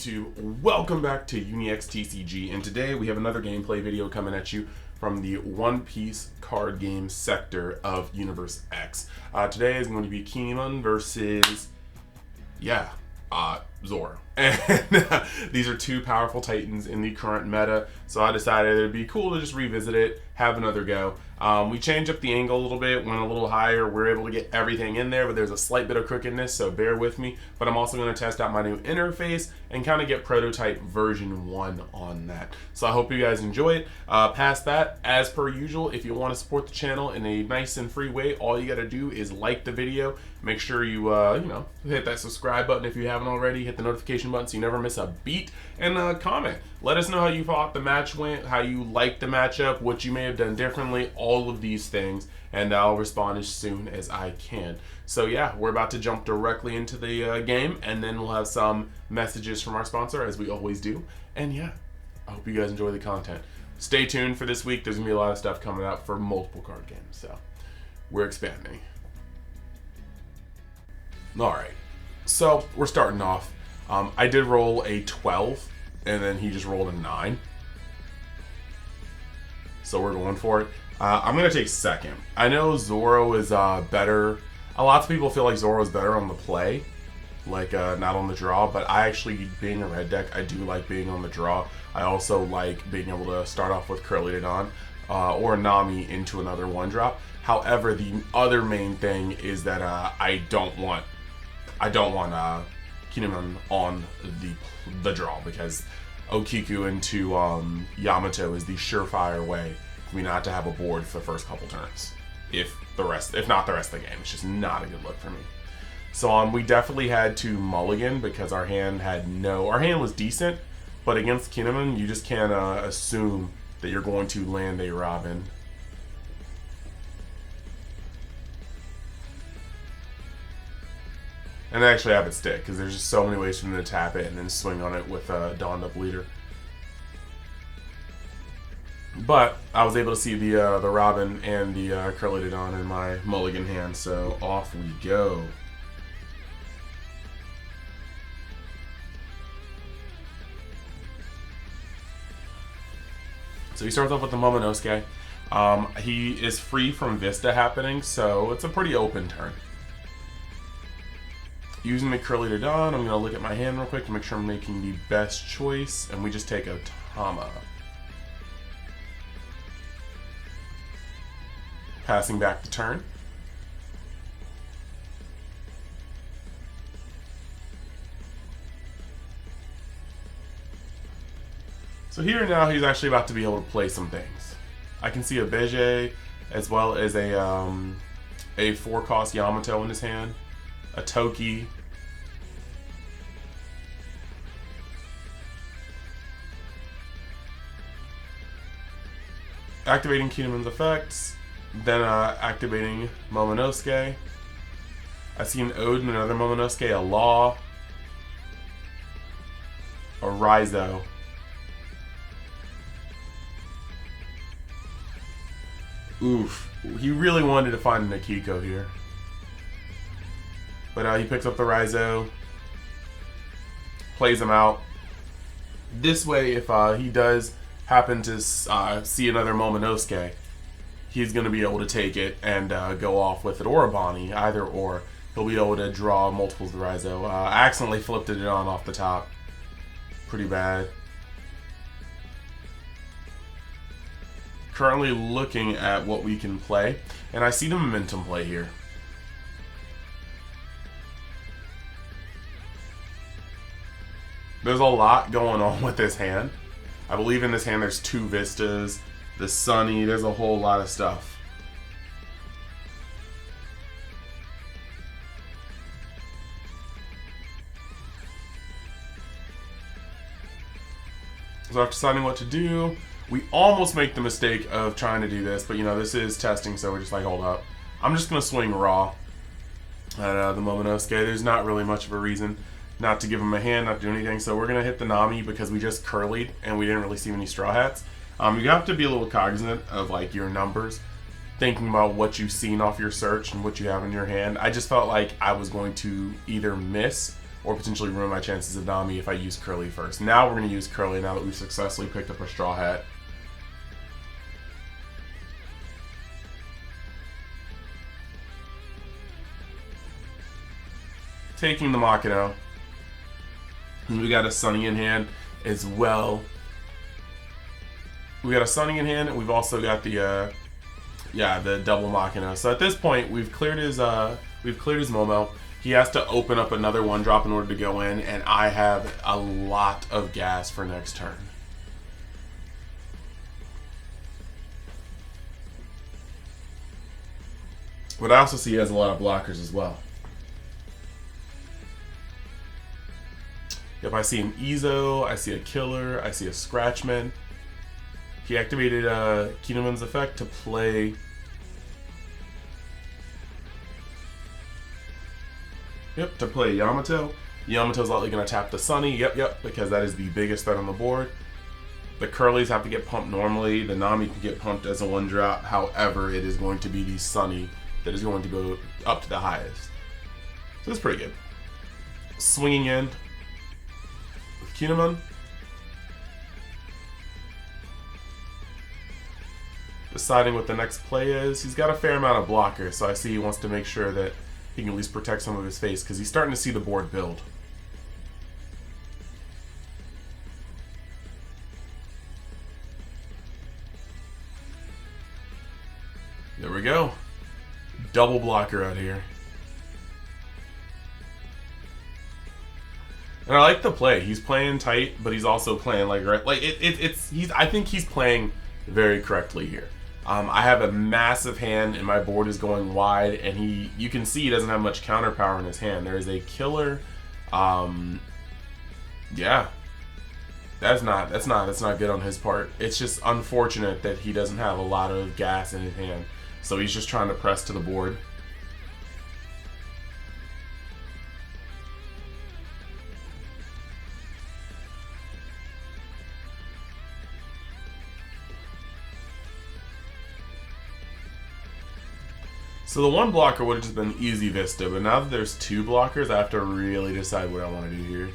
YouTube? Welcome back to UniX TCG, and today we have another gameplay video coming at you from the One Piece card game sector of Universe X. Today is going to be Kinemon versus, Zoro. And these are two powerful titans in the current meta, so I decided it'd be cool to just revisit it, have another go. We changed up the angle a little bit, went a little higher. We're able to get everything in there, but there's a slight bit of crookedness, so bear with me. But I'm also going to test out my new interface and kind of get prototype version 1 on that. So I hope you guys enjoy it. Past that, as per usual, if you want to support the channel in a nice and free way, all you got to do is like the video. Make sure you, hit that subscribe button if you haven't already. Hit the notification button so you never miss a beat. And comment. Let us know how you thought the match went, how you liked the matchup, what you may have done differently, all of these things. And I'll respond as soon as I can. So yeah, we're about to jump directly into the game. And then we'll have some messages from our sponsor, as we always do. And yeah, I hope you guys enjoy the content. Stay tuned for this week. There's going to be a lot of stuff coming out for multiple card games. So we're expanding. Alright, so we're starting off. I did roll a 12, and then he just rolled a 9. So we're going for it. I'm going to take second. I know Zoro is better. Lots of people feel like Zoro is better on the play, like not on the draw, but I actually, being a red deck, I do like being on the draw. I also like being able to start off with Curly Don or Nami into another 1-drop. However, the other main thing is that I don't want Kinemon on the draw, because Okiku into Yamato is the surefire way for me not to have a board for the first couple turns. If not the rest of the game, it's just not a good look for me. So we definitely had to mulligan because our hand was decent, but against Kinemon you just can't assume that you're going to land a Robin. And actually have it stick, because there's just so many ways for them to tap it and then swing on it with a Dawned Up Leader. But I was able to see the Robin and the Curly Dawn in my mulligan hand, so off we go. So he starts off with the Momonosuke. He is free from Vista happening, so it's a pretty open turn. Using the Curly Dawn, I'm going to look at my hand real quick to make sure I'm making the best choice, and we just take a Tama. Passing back the turn. So here now he's actually about to be able to play some things. I can see a Beige as well as a 4-cost Yamato in his hand. A Toki. Activating Kinemon's effects. Then activating Momonosuke. I see an Ode and another Momonosuke, a Law. A Raizo. Oof. He really wanted to find an Akiko here. But he picks up the Raizo, plays him out. This way, if he does happen to see another Momonosuke, he's going to be able to take it and go off with it, or a Bonnie, either or. He'll be able to draw multiples of the Raizo. I accidentally flipped it on off the top. Pretty bad. Currently looking at what we can play, and I see the momentum play here. There's a lot going on with this hand. I believe in this hand there's 2 Vistas, the Sunny, there's a whole lot of stuff. So after deciding what to do, we almost make the mistake of trying to do this, but this is testing, so we're just like, hold up. I'm just going to swing raw at the Momonosuke. There's not really much of a reason not to give him a hand, not to do anything. So we're going to hit the Nami because we just curlied and we didn't really see any Straw Hats. You have to be a little cognizant of like your numbers, thinking about what you've seen off your search and what you have in your hand. I just felt like I was going to either miss or potentially ruin my chances of Nami if I use Curly first. Now we're going to use Curly now that we've successfully picked up a Straw Hat. Taking the Makino. And we got a Sunny in hand as well. We got a Sunny in hand, and we've also got the double Makino. So at this point, we've cleared his Momo. He has to open up another 1-drop in order to go in, and I have a lot of gas for next turn. But I also see he has a lot of blockers as well. Yep, I see an Ezo, I see a Killer, I see a Scratchman. He activated Kinemon's effect to play... Yep, to play Yamato. Yamato's likely going to tap the Sunny, yep, because that is the biggest threat on the board. The Curlies have to get pumped normally. The Nami can get pumped as a 1-drop. However, it is going to be the Sunny that is going to go up to the highest. So that's pretty good. Swinging in with Kinemon. Deciding what the next play is. He's got a fair amount of blockers, so I see he wants to make sure that he can at least protect some of his face because he's starting to see the board build. There we go. Double blocker out here. And I like the play. He's playing tight, but he's also playing like right. I think he's playing very correctly here. I have a massive hand, and my board is going wide, and you can see he doesn't have much counter power in his hand. There is a Killer. Yeah, that's not good on his part. It's just unfortunate that he doesn't have a lot of gas in his hand, so he's just trying to press to the board. So the 1 blocker would have just been easy Vista, but now that there's 2 blockers, I have to really decide what I want to do here.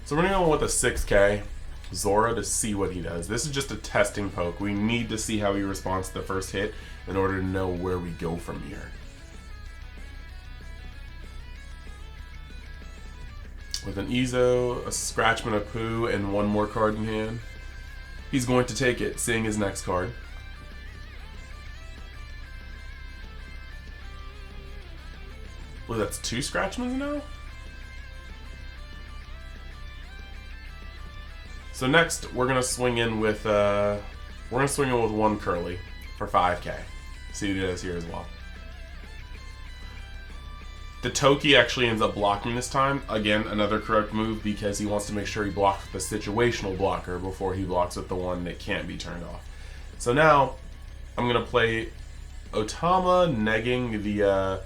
So we're going to go with a 6K Zoro to see what he does. This is just a testing poke. We need to see how he responds to the first hit in order to know where we go from here. With an Ezo, a Scratchman, a Poo, and 1 more card in hand. He's going to take it, seeing his next card. Well, that's 2 Scratchmans now? So next, we're gonna swing in with 1 Curly for 5K. See what he does here as well. The Toki actually ends up blocking this time. Again, another correct move because he wants to make sure he blocks with the situational blocker before he blocks with the one that can't be turned off. So now, I'm going to play Otama negging the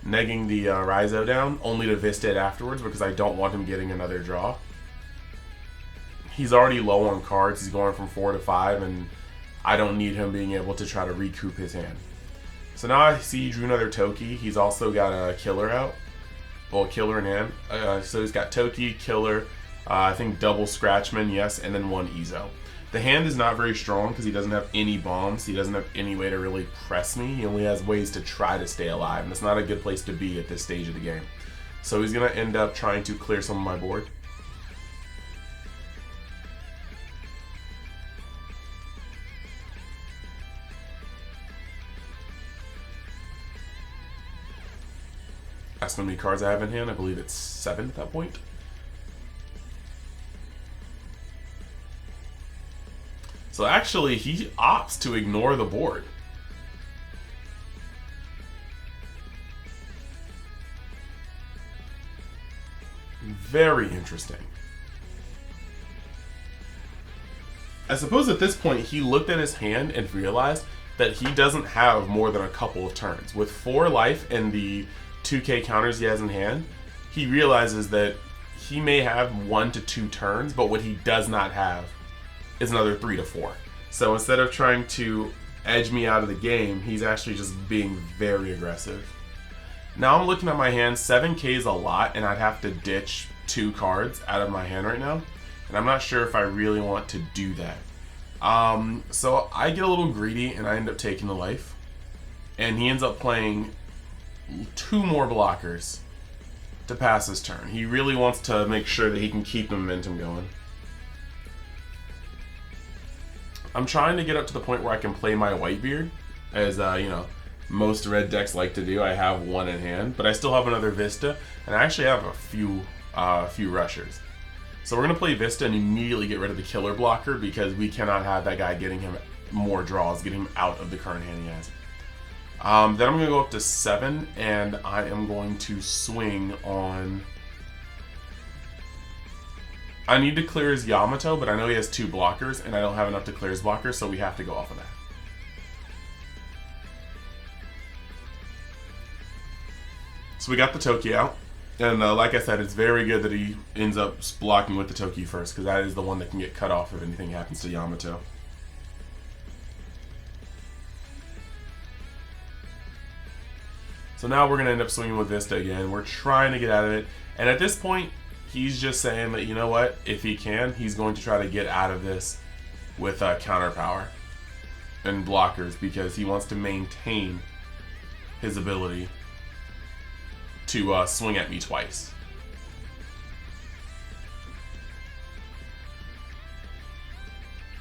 Raizo down, only to Vista it afterwards because I don't want him getting another draw. He's already low on cards. He's going from 4 to 5, and I don't need him being able to try to recoup his hand. So now I see he drew another Toki. He's also got a Killer out. Well, Killer in hand. So he's got Toki, Killer, I think double Scratchman, yes, and then 1 Ezo. The hand is not very strong because he doesn't have any bombs. He doesn't have any way to really press me. He only has ways to try to stay alive, and it's not a good place to be at this stage of the game. So he's going to end up trying to clear some of my board. Ask how many cards I have in hand. I believe it's 7 at that point. So actually, he opts to ignore the board. Very interesting. I suppose at this point, he looked at his hand and realized that he doesn't have more than a couple of turns. With 4 life and the 2K counters he has in hand, he realizes that he may have 1 to 2 turns, but what he does not have is another 3 to 4. So instead of trying to edge me out of the game, he's actually just being very aggressive. Now I'm looking at my hand. 7k is a lot, and I'd have to ditch 2 cards out of my hand right now, and I'm not sure if I really want to do that. So I get a little greedy and I end up taking the life, and he ends up playing 2 more blockers to pass his turn. He really wants to make sure that he can keep the momentum going. I'm trying to get up to the point where I can play my Whitebeard, as you know, most red decks like to do. I have 1 in hand, but I still have another Vista, and I actually have a few rushers. So we're gonna play Vista and immediately get rid of the killer blocker, because we cannot have that guy getting him more draws, getting him out of the current hand he has. Then I'm gonna go up to 7, and I am going to swing on. I need to clear his Yamato, but I know he has 2 blockers, and I don't have enough to clear his blockers, so we have to go off of that. So we got the Toki out, and like I said, it's very good that he ends up blocking with the Toki first, because that is the one that can get cut off if anything happens to Yamato. So now we're going to end up swinging with Vista again. We're trying to get out of it, and at this point, he's just saying that, you know what, if he can, he's going to try to get out of this with counter power and blockers, because he wants to maintain his ability to swing at me twice.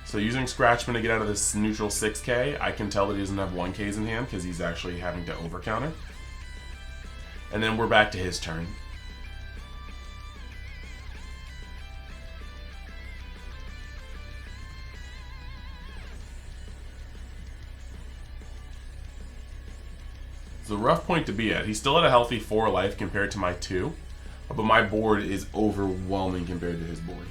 So using Scratchman to get out of this neutral 6k, I can tell that he doesn't have 1ks in hand because he's actually having to overcounter. And then we're back to his turn. It's a rough point to be at. He's still at a healthy 4 life compared to my 2, but my board is overwhelming compared to his board.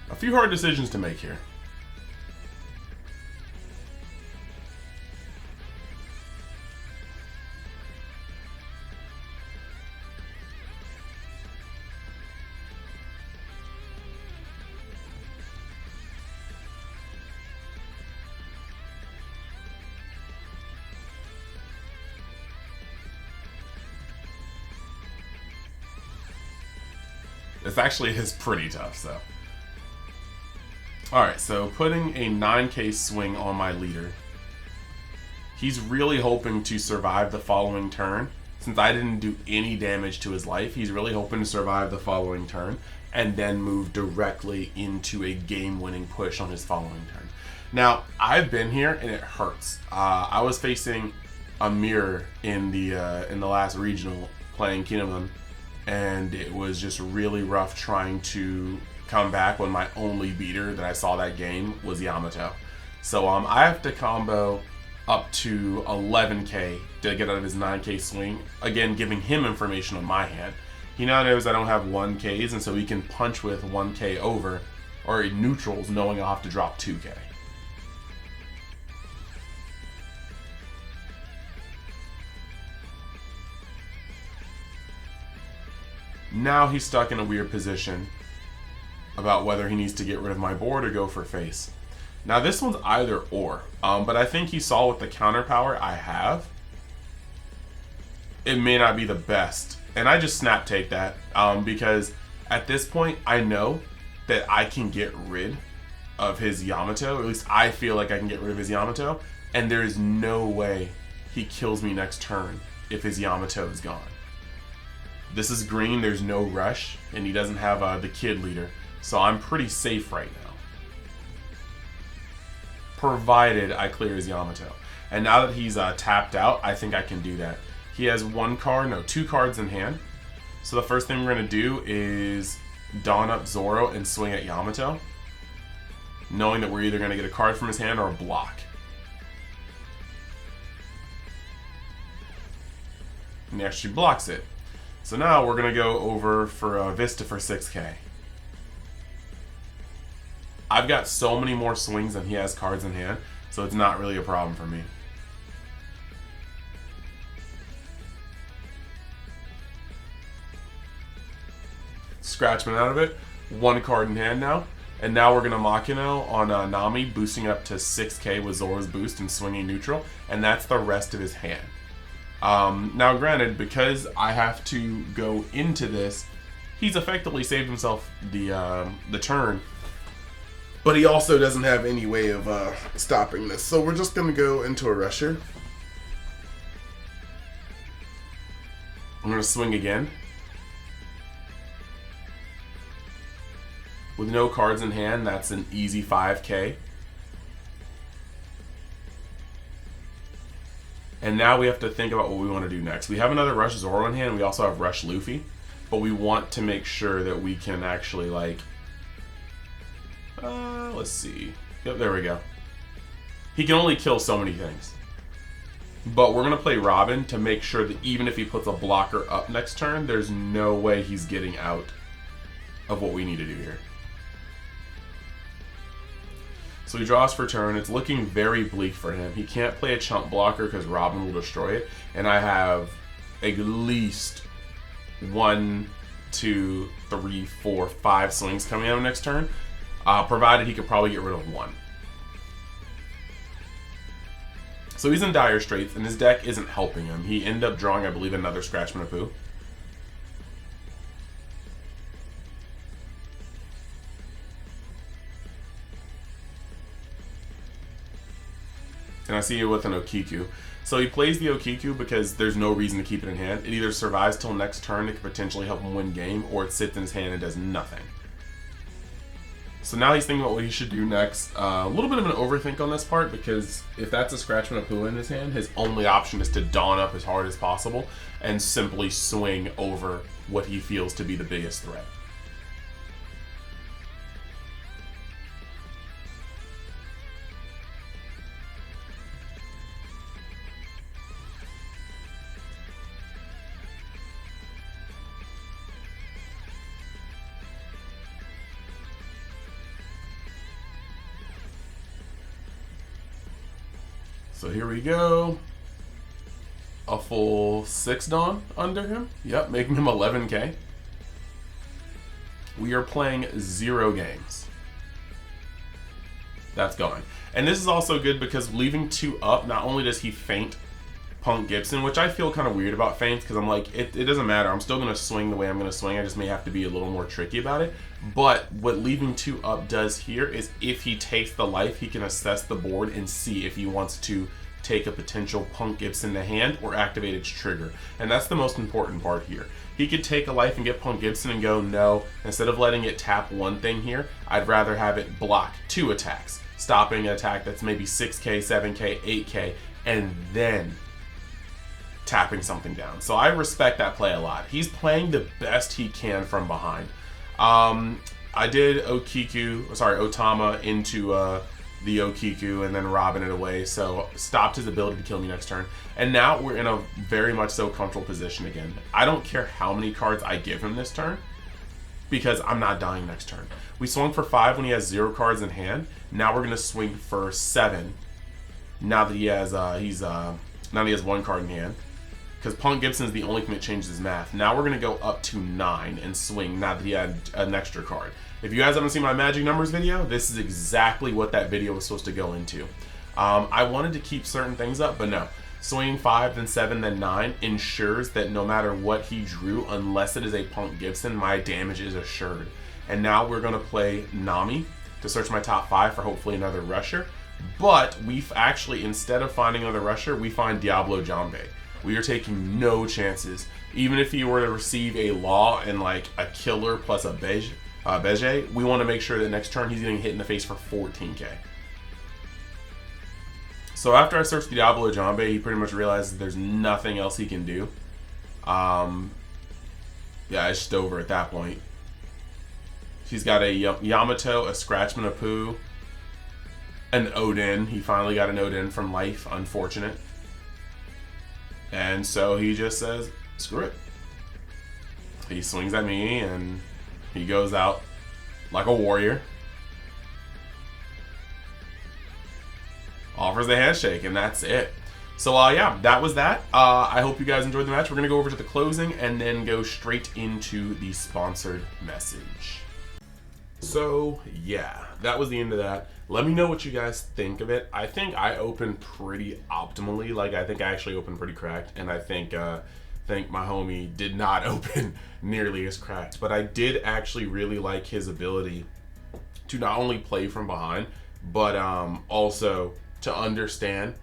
A few hard decisions to make here. This actually is pretty tough, so. Alright, so putting a 9k swing on my leader. He's really hoping to survive the following turn. Since I didn't do any damage to his life, he's really hoping to survive the following turn and then move directly into a game-winning push on his following turn. Now, I've been here and it hurts. I was facing a mirror in the last regional playing Kinemon, and it was just really rough trying to come back when my only beater that I saw that game was Yamato. So I have to combo up to 11k to get out of his 9k swing, again giving him information on my hand. He now knows I don't have 1ks, and so he can punch with 1k over, or neutrals, knowing I'll have to drop 2k. Now he's stuck in a weird position about whether he needs to get rid of my board or go for face. Now this one's either or, but I think he saw with the counter power I have, it may not be the best. And I just snap take that, because at this point I know that I can get rid of his Yamato, or at least I feel like I can get rid of his Yamato, and there is no way he kills me next turn if his Yamato is gone. This is green, there's no rush, and he doesn't have the kid leader. So I'm pretty safe right now, provided I clear his Yamato. And now that he's tapped out, I think I can do that. He has 2 cards in hand. So the first thing we're going to do is dawn up Zoro and swing at Yamato, knowing that we're either going to get a card from his hand or a block. and he actually blocks it. So now we're going to go over for Vista for 6k. I've got so many more swings than he has cards in hand, so it's not really a problem for me. Scratchman out of it. 1 card in hand now. And now we're going to Machino on Nami, boosting up to 6k with Zoro's boost and swinging neutral. And that's the rest of his hand. Now granted, because I have to go into this, he's effectively saved himself the turn. But he also doesn't have any way of stopping this. So we're just going to go into a rusher. I'm going to swing again. With no cards in hand, that's an easy 5k. And now we have to think about what we want to do next. We have another Rush Zoro in hand. We also have Rush Luffy. But we want to make sure that we can actually, like... let's see. Yep, there we go. He can only kill so many things. But we're going to play Robin to make sure that even if he puts a blocker up next turn, there's no way he's getting out of what we need to do here. So he draws for turn. It's looking very bleak for him. He can't play a chump blocker because Robin will destroy it. And I have at least 1, 2, 3, 4, 5 swings coming out of next turn. Provided he could probably get rid of 1. So he's in dire straits, and his deck isn't helping him. He ended up drawing, I believe, another Scratchman of Pooh. And I see it with an Okiku. So he plays the Okiku because there's no reason to keep it in hand. It either survives till next turn, it could potentially help him win game, or it sits in his hand and does nothing. So now he's thinking about what he should do next. A little bit of an overthink on this part, because if that's a Scratchman of Pooh in his hand, his only option is to dawn up as hard as possible and simply swing over what he feels to be the biggest threat. So here we go. A full 6 Dawn under him. Yep, making him 11k. We are playing 0 games. That's going. And this is also good because leaving 2 up, not only does he feint Punk Gibson, which I feel kind of weird about feints because I'm like, it doesn't matter. I'm still going to swing the way I'm going to swing. I just may have to be a little more tricky about it. But what leaving 2 up does here is if he takes the life, he can assess the board and see if he wants to take a potential Punk Gibson to hand or activate its trigger. And that's the most important part here. He could take a life and get Punk Gibson and go, no, instead of letting it tap 1 thing here, I'd rather have it block 2 attacks, stopping an attack that's maybe 6k, 7k, 8k, and then tapping something down. So I respect that play a lot. He's playing the best he can from behind. I did Otama into the Okiku and then Robin it away, so stopped his ability to kill me next turn. And now we're in a very much so comfortable position again. I don't care how many cards I give him this turn because I'm not dying next turn. We swung for 5 when he has 0 cards in hand. Now we're gonna swing for 7. Now that he has now that he has 1 card in hand. Because Punk Gibson is the only thing that changes his math. Now we're going to go up to 9 and swing now that he had an extra card. If you guys haven't seen my magic numbers video, this is exactly what that video was supposed to go into. I wanted to keep certain things up, but no. Swinging 5, then 7, then 9 ensures that no matter what he drew, unless it is a Punk Gibson, my damage is assured. And now we're going to play Nami to search my top 5 for hopefully another rusher. But we've actually, instead of finding another rusher, we find Diablo Jambe. We are taking no chances. Even if he were to receive a Law and like a Killer plus a Beige, we want to make sure that next turn he's getting hit in the face for 14k. So after I searched Diablo Jambe, he pretty much realizes there's nothing else he can do. Yeah, it's just over at that point. He's got a Yamato, a Scratchman of Pooh, an Odin. He finally got an Odin from life, unfortunate. And so he just says, screw it. He swings at me and he goes out like a warrior. Offers the handshake, and that's it. So yeah, that was that. I hope you guys enjoyed the match. We're gonna go over to the closing and then go straight into the sponsored message. So yeah, that was the end of that. Let me know what you guys think of it. I think I opened pretty optimally. Like, I think I actually opened pretty cracked, and I think my homie did not open nearly as cracked. But I did actually really like his ability to not only play from behind, but also to understand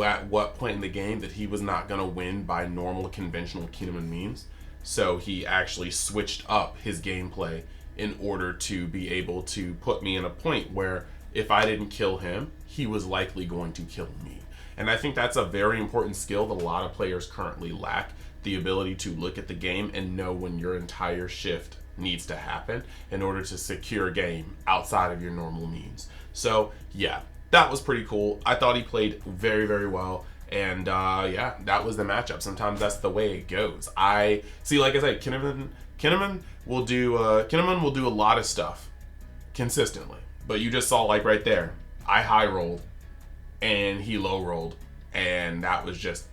at what point in the game that he was not going to win by normal conventional Kinemon means. So he actually switched up his gameplay in order to be able to put me in a point where if I didn't kill him, he was likely going to kill me. And I think that's a very important skill that a lot of players currently lack, the ability to look at the game and know when your entire shift needs to happen in order to secure a game outside of your normal means. So yeah, that was pretty cool. I thought he played very, very well. And yeah, that was the matchup. Sometimes that's the way it goes. I see, like I said, Kinemon will do a lot of stuff consistently. But you just saw, like right there, I high rolled and he low rolled, and that was just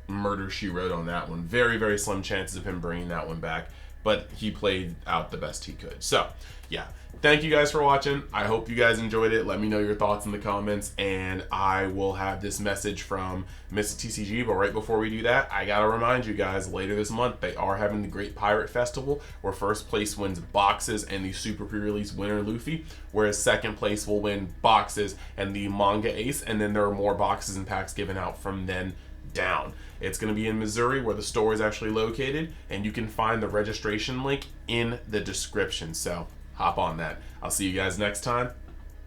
murder she wrote on that one. Very, very slim chances of him bringing that one back, but he played out the best he could. So yeah, thank you guys for watching. I hope you guys enjoyed it. Let me know your thoughts in the comments, and I will have this message from Mr. TCG. But right before we do that, I gotta remind you guys, later this month they are having the Great Pirate Festival, where first place wins boxes and the Super Pre-Release winner Luffy, whereas second place will win boxes and the Manga Ace, and then there are more boxes and packs given out from then down. It's going to be in Missouri, where the store is actually located, and you can find the registration link in the description. So hop on that. I'll see you guys next time.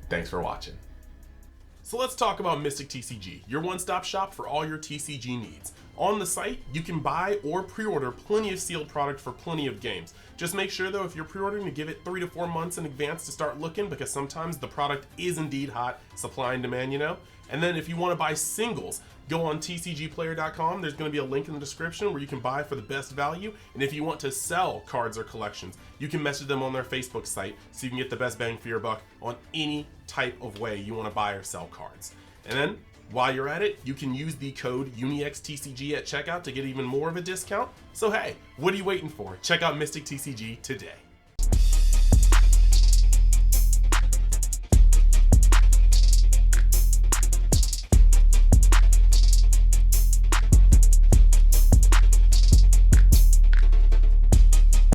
Thanks for watching. So let's talk about Mystic TCG, your one-stop shop for all your TCG needs. On the site, you can buy or pre-order plenty of sealed product for plenty of games. Just make sure though, if you're pre-ordering, to give it 3 to 4 months in advance to start looking, because sometimes the product is indeed hot, supply and demand, you know. And then if you want to buy singles, go on tcgplayer.com. There's going to be a link in the description where you can buy for the best value. And if you want to sell cards or collections, you can message them on their Facebook site so you can get the best bang for your buck on any type of way you want to buy or sell cards. And then while you're at it, you can use the code UNIXTCG at checkout to get even more of a discount. So hey, what are you waiting for? Check out Mystic TCG today.